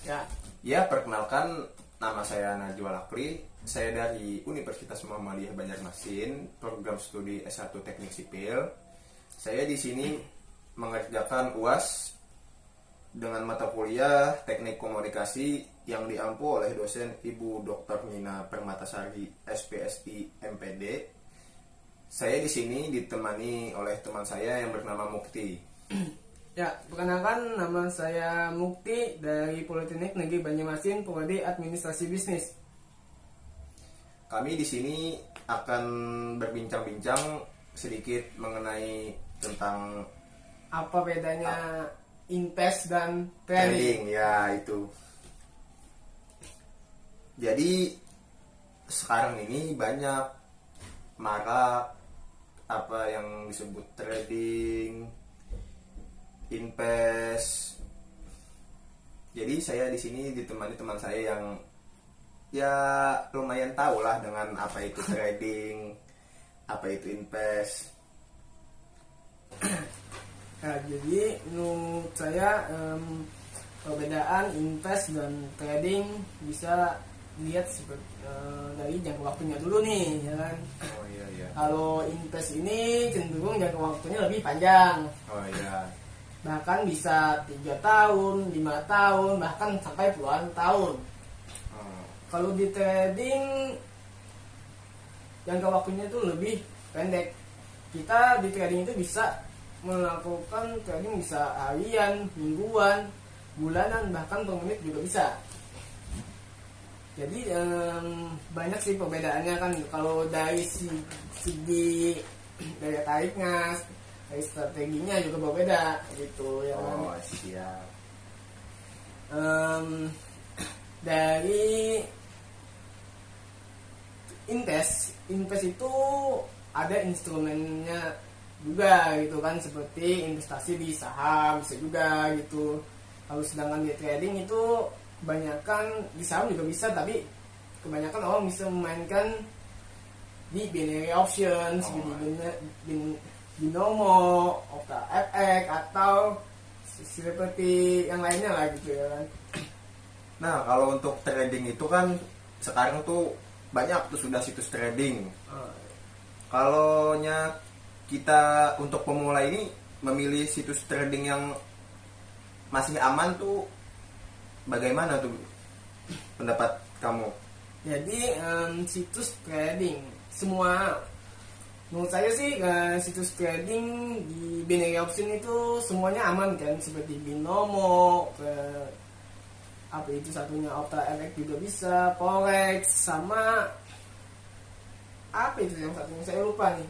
Ya, Ya, perkenalkan, nama saya Najwa Lakri. Saya dari Universitas Muhammadiyah Banjarmasin, program studi S1 Teknik Sipil. Saya di sini mengerjakan UAS dengan mata kuliah Teknik Komunikasi yang diampu oleh dosen Ibu Dr. Nina Permatasari, SPSI MPD. Saya di sini ditemani oleh teman saya yang bernama Mukti. ya, perkenalkan nama saya Mukti dari Politeknik Negeri Banjarmasin, Prodi Administrasi Bisnis. Kami di sini akan berbincang-bincang sedikit mengenai tentang Apa bedanya invest dan trading? trading, ya itu. Jadi sekarang ini banyak marak apa yang disebut trading, invest. Jadi saya di sini ditemani teman saya yang ya lumayan tahu lah dengan apa itu trading, apa itu invest. Nah, jadi menurut saya perbedaan invest dan trading bisa lihat dari jangka waktunya dulu nih, ya kan? Oh iya iya. Kalau invest ini cenderung jangka waktunya lebih panjang, Oh iya. bahkan bisa 3 tahun, 5 tahun, bahkan sampai puluhan tahun. Oh, Kalau di trading jangka waktunya itu lebih pendek. Kita di trading itu bisa melakukan trading bisa harian, mingguan, bulanan, bahkan per menit juga bisa. Jadi banyak sih perbedaannya kan. Kalau dari segi daya tariknya, dari strateginya juga berbeda gitu ya kan. oh siap. Dari invest itu ada instrumennya juga gitu kan, seperti investasi di saham bisa juga gitu. Kalau sedangkan di trading itu kebanyakan di saham juga bisa, tapi kebanyakan orang bisa memainkan di binary options, binomo, opta FX atau seperti yang lainnya lah gitu ya kan. Nah, kalau untuk trading itu kan sekarang tuh banyak tuh sudah situs trading. Kalau kita untuk pemula ini memilih situs trading yang masih aman tuh bagaimana tuh pendapat kamu? Jadi situs trading semua, menurut saya sih situs trading di binary option itu semuanya aman kan, seperti binomo, apa itu satunya opta FX juga bisa, forex, sama apa itu yang satunya saya lupa nih.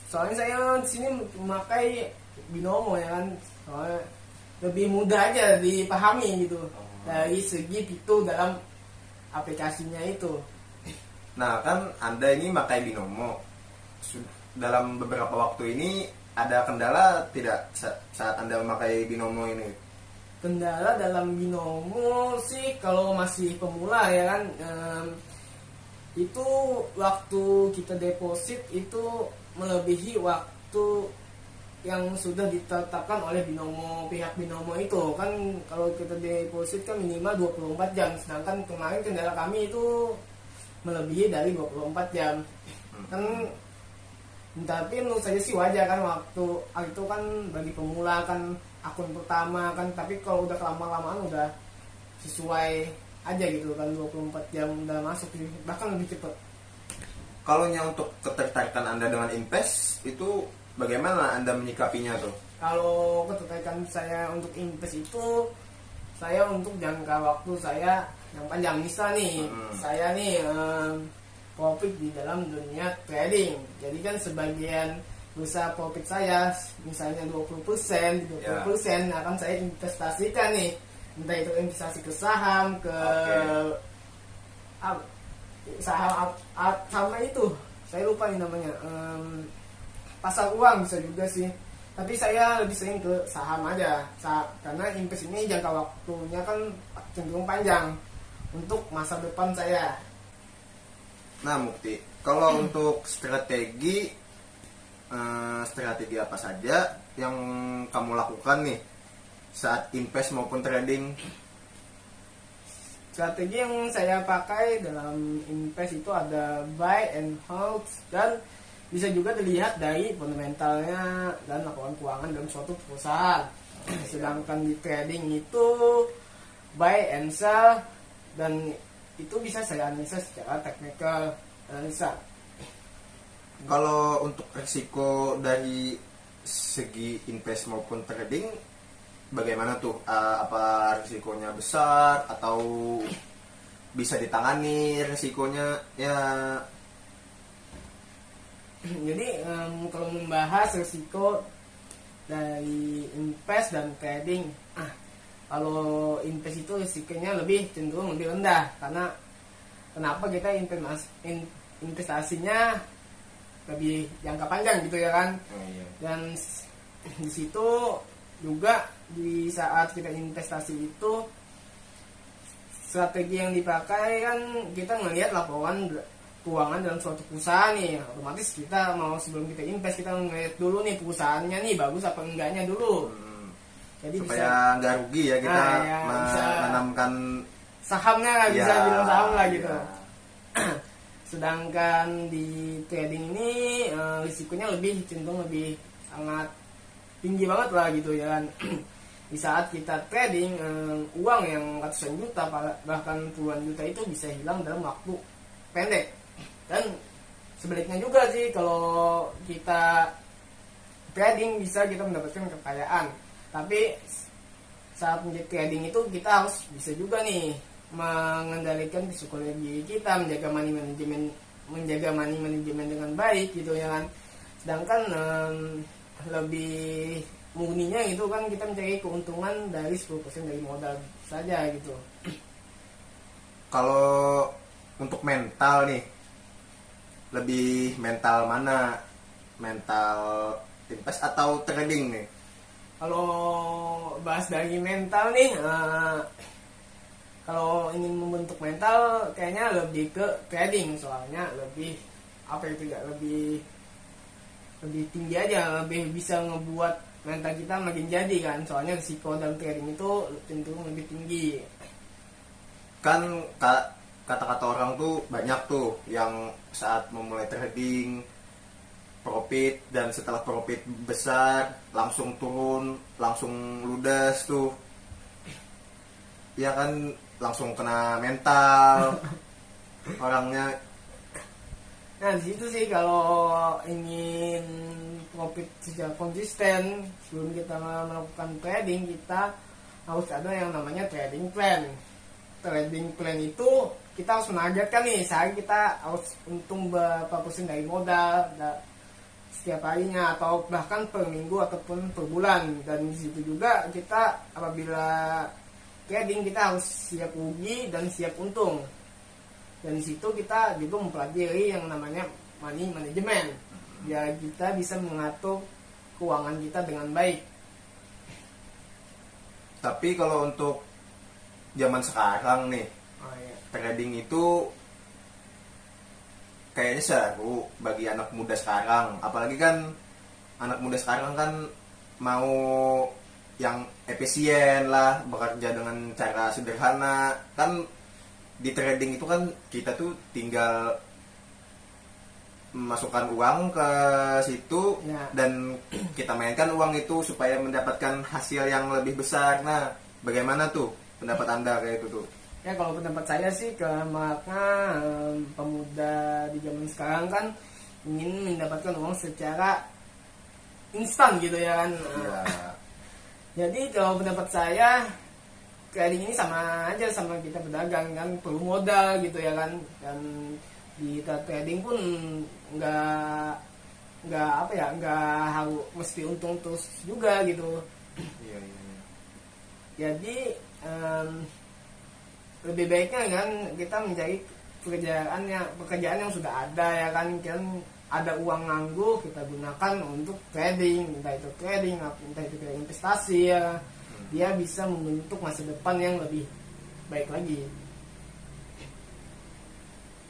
Soalnya saya di sini memakai binomo ya kan, soalnya lebih mudah aja dipahami gitu dari segi fitur dalam aplikasinya itu. Nah, kan Anda ini pakai binomo. Dalam beberapa waktu ini ada kendala tidak saat Anda memakai binomo ini? Kendala dalam binomo sih kalau masih pemula ya kan, itu waktu kita deposit itu melebihi waktu yang sudah ditetapkan oleh pihak binomo itu kan. Kalau kita deposit kan minimal 24 jam, sedangkan kemarin kendala kami itu melebihi dari 24 jam kan. Tapi menurut saya sih wajar kan, waktu itu kan bagi pemula kan, akun pertama kan. Tapi kalau udah lama-lamaan udah sesuai aja gitu kan, 24 jam udah masuk sih, bahkan lebih cepat. Kalau untuk ketertarikan Anda dengan invest itu bagaimana Anda menyikapinya tuh? Kalau ketertarikan saya untuk invest itu, saya untuk jangka waktu saya yang panjang. Misal nih, saya nih profit di dalam dunia trading. Jadi kan sebagian besar profit saya, misalnya 20%, 30% akan saya investasikan nih. Entah itu investasi ke saham, ke saham sama itu. Saya lupa nih namanya. Pasar uang bisa juga sih. Tapi saya lebih sering ke saham aja. Karena invest ini jangka waktunya kan cenderung panjang untuk masa depan saya. Nah, Mukti, kalau untuk strategi apa saja yang kamu lakukan nih saat invest maupun trading? Strategi yang saya pakai dalam invest itu ada buy and hold, dan bisa juga dilihat dari fundamentalnya dan laporan keuangan dalam suatu perusahaan. Sedangkan di trading itu buy and sell, dan itu bisa saya analisa secara technical analisa. Kalau untuk risiko dari segi invest maupun trading bagaimana tuh? Apa risikonya besar atau bisa ditangani risikonya ya? Jadi kalau membahas risiko dari invest dan trading, kalau invest itu risikonya cenderung lebih rendah, karena kenapa kita investasinya lebih jangka panjang gitu ya kan. Iya. Dan di situ juga di saat kita investasi itu strategi yang dipakai kan kita ngelihat laporan keuangan dalam suatu perusahaan nih. Otomatis kita mau sebelum kita invest kita ngelihat dulu nih perusahaannya nih bagus apa enggaknya dulu. Jadi supaya nggak rugi ya kita menanamkan sahamnya lah, bisa bilang saham lah gitu. Ya. Sedangkan di trading ini risikonya cenderung lebih sangat tinggi banget lah gitu ya kan. Di saat kita trading, uang yang ratusan juta bahkan puluhan juta itu bisa hilang dalam waktu pendek. Dan sebaliknya juga sih, kalau kita trading bisa kita mendapatkan kekayaan, tapi saat menjadi trading itu kita harus bisa juga nih mengendalikan psikologi kita, menjaga money management dengan baik gitu ya kan. Sedangkan lebih murninya itu kan kita mencari keuntungan dari 10% dari modal saja gitu. Kalau untuk mental nih, lebih mental mana? Mental invest atau trading nih? Kalau bahas dari mental nih, kalau ingin membentuk mental kayaknya lebih ke trading, soalnya lebih tinggi aja, lebih bisa ngebuat mental kita makin jadi kan, soalnya risiko dalam trading itu cenderung lebih tinggi. Kan kata-kata orang tuh banyak tuh yang saat memulai trading profit, dan setelah profit besar langsung turun, langsung ludes tuh ya kan, langsung kena mental orangnya. Nah di situ sih kalau ingin profit secara konsisten sebelum kita melakukan trading, kita harus ada yang namanya trading plan. Trading plan itu kita harus menargetkan nih, sehari kita harus untung berapa persen dari modal setiap harinya, atau bahkan per minggu ataupun per bulan. Dan di situ juga kita apabila trading kita harus siap rugi dan siap untung. Dan di situ kita juga mempelajari yang namanya money management, biar kita bisa mengatur keuangan kita dengan baik. Tapi kalau untuk zaman sekarang nih, trading itu kayaknya seru bagi anak muda sekarang. Apalagi kan anak muda sekarang kan mau yang efisien lah, bekerja dengan cara sederhana. Kan di trading itu kan kita tuh tinggal memasukkan uang ke situ ya, dan kita mainkan uang itu supaya mendapatkan hasil yang lebih besar. Nah, bagaimana tuh pendapat Anda kayak itu tuh? Ya kalau pendapat saya sih, karena pemuda di zaman sekarang kan ingin mendapatkan uang secara instan gitu ya kan. Ya. Jadi kalau pendapat saya, trading ini sama aja sama kita berdagang kan, perlu modal gitu ya kan. Dan kita trading pun nggak harus mesti untung terus juga gitu. Iya. Jadi lebih baiknya kan kita mencari pekerjaan yang sudah ada ya kan ada uang nganggur kita gunakan untuk trading, entah itu investasi ya. Dia bisa membentuk masa depan yang lebih baik lagi.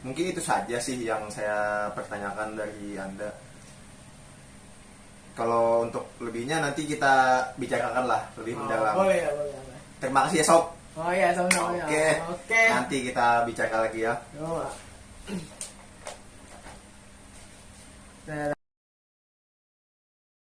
Mungkin itu saja sih yang saya pertanyakan dari Anda. Kalau untuk lebihnya nanti kita bicarakan lah lebih mendalam. Boleh. Terima kasih ya Sob. Oh iya, sama-sama. Oke. Oke. Nanti kita bicara lagi ya. Yo. Nah,